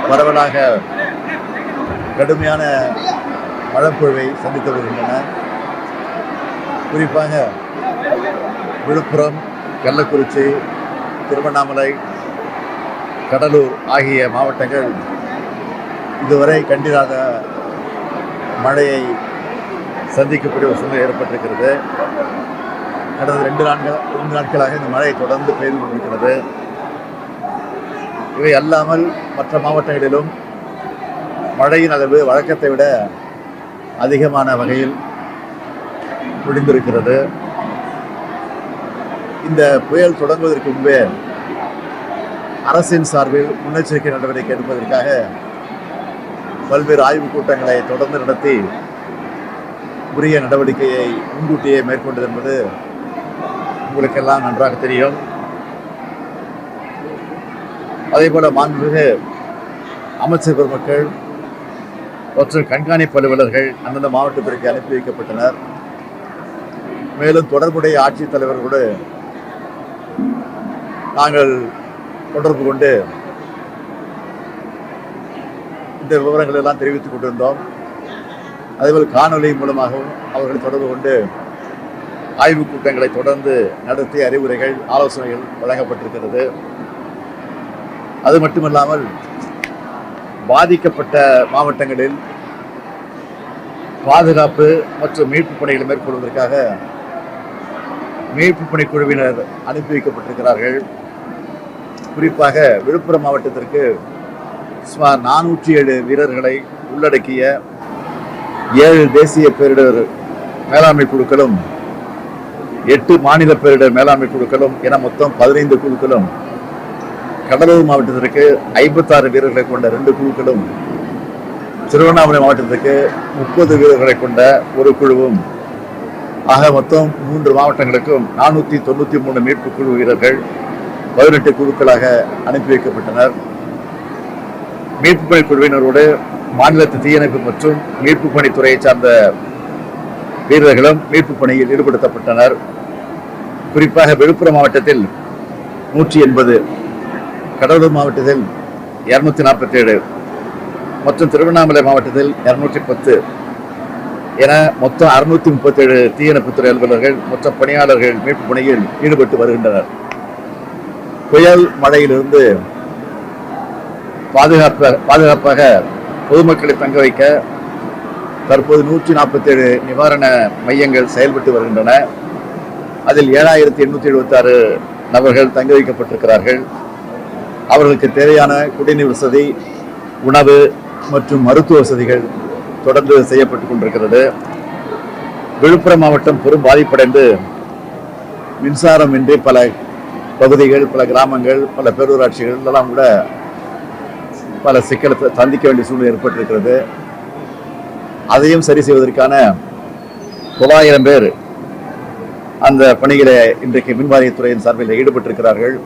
பரவலாக கடுமையான மழைப்பொழிவை சந்தித்து வருகின்றன. குறிப்பாக விழுப்புரம், கள்ளக்குறிச்சி, திருவண்ணாமலை, கடலூர் ஆகிய மாவட்டங்கள் இதுவரை கண்டிராத மழையை சந்திக்கக்கூடிய ஒரு சூழ்நிலை ஏற்பட்டிருக்கிறது. கடந்த 2 நாட்களாக இந்த மழை தொடர்ந்து பெய்து கொண்டிருக்கிறது. இவை அல்லாமல் மற்ற மாவட்டங்களிலும் மழையின் அளவு வழக்கத்தை விட அதிகமான வகையில் முடிந்திருக்கிறது. இந்த புயல் தொடங்குவதற்கு முன்பே அரசின் சார்பில் முன்னெச்சரிக்கை நடவடிக்கை எடுப்பதற்காக பல்வேறு ஆய்வுக் கூட்டங்களை தொடர்ந்து நடத்தி உரிய நடவடிக்கையை முன்கூட்டியே மேற்கொண்டது என்பது உங்களுக்கெல்லாம் நன்றாக தெரியும். அதேபோல மாண்புமிகு அமைச்சர் பெருமக்கள் மற்றும் கண்காணிப்பு அலுவலர்கள் அந்தந்த மாவட்டத்திற்கு அனுப்பி வைக்கப்பட்டனர். மேலும் தொடர்புடைய ஆட்சித்தலைவர்களோடு நாங்கள் தொடர்பு கொண்டு இந்த விவரங்கள் எல்லாம் தெரிவித்துக் கொண்டிருந்தோம். அதேபோல் காணொலி மூலமாகவும் அவர்கள் தொடர்பு கொண்டு ஆய்வுக் கூட்டங்களை தொடர்ந்து நடத்தி அறிவுரைகள், ஆலோசனைகள் வழங்கப்பட்டிருக்கிறது. அது மட்டுமல்லாமல் பாதிக்கப்பட்ட மாவட்டங்களில் பாதுகாப்பு மற்றும் மீட்பு பணிகளை மேற்கொள்வதற்காக மீட்பு பணிக்குழுவினர் அனுப்பி வைக்கப்பட்டிருக்கிறார்கள். குறிப்பாக விழுப்புரம் மாவட்டத்திற்கு சுமார் 407 வீரர்களை உள்ளடக்கிய 7 தேசிய பேரிடர் மேலாண்மை குழுக்களும் 8 மாநில பேரிடர் மேலாண்மை குழுக்களும் என மொத்தம் 15 குழுக்களும், கடலூர் மாவட்டத்திற்கு 56 வீரர்களை கொண்ட 2 குழுக்களும், திருவண்ணாமலை மாவட்டத்திற்கு 30 வீரர்களை கொண்ட ஒரு குழுவும், ஆக மொத்தம் 3 மாவட்டங்களுக்கும் 493 மீட்பு குழு வீரர்கள் 18 குழுக்களாக அனுப்பி வைக்கப்பட்டனர். மீட்பு பணி குழுவினரோடு மாநிலத்து தீயணைப்பு மற்றும் மீட்பு பணித்துறையை சார்ந்த வீரர்களும் மீட்பு பணியில் ஈடுபடுத்தப்பட்டனர். குறிப்பாக விழுப்புரம் மாவட்டத்தில் 180, கடலூர் மாவட்டத்தில் 247 மற்றும் திருவண்ணாமலை மாவட்டத்தில் 210 என மொத்தம் 637 தீயணைப்புத்துறை அலுவலர்கள் மொத்த பணியாளர்கள் மீட்பு பணியில் ஈடுபட்டு வருகின்றனர். புயல் மழையிலிருந்து பாதுகாப்பாக பொதுமக்களை தங்க வைக்க தற்போது 147 நிவாரண மையங்கள் செயல்பட்டு வருகின்றன. அதில் 7876 நபர்கள் தங்க வைக்கப்பட்டிருக்கிறார்கள். அவர்களுக்கு தேவையான குடிநீர் வசதி, உணவு மற்றும் மருத்துவ வசதிகள் தொடர்ந்து செய்யப்பட்டுக் கொண்டிருக்கிறது. விழுப்புரம் மாவட்டம் பெரும் பாதிப்படைந்து மின்சாரம் இன்றி பல பகுதிகள், பல கிராமங்கள், பல பேரூராட்சிகள் எல்லாம் கூட பல சிக்கலை சந்திக்க வேண்டிய சூழ்நிலை ஏற்பட்டிருக்கிறது. அதையும் சரி செய்வதற்கான 900 பேர் அந்த பணிகளை இன்றைக்கு மின்வாரியத்துறையின் சார்பில் ஈடுபட்டிருக்கிறார்கள்.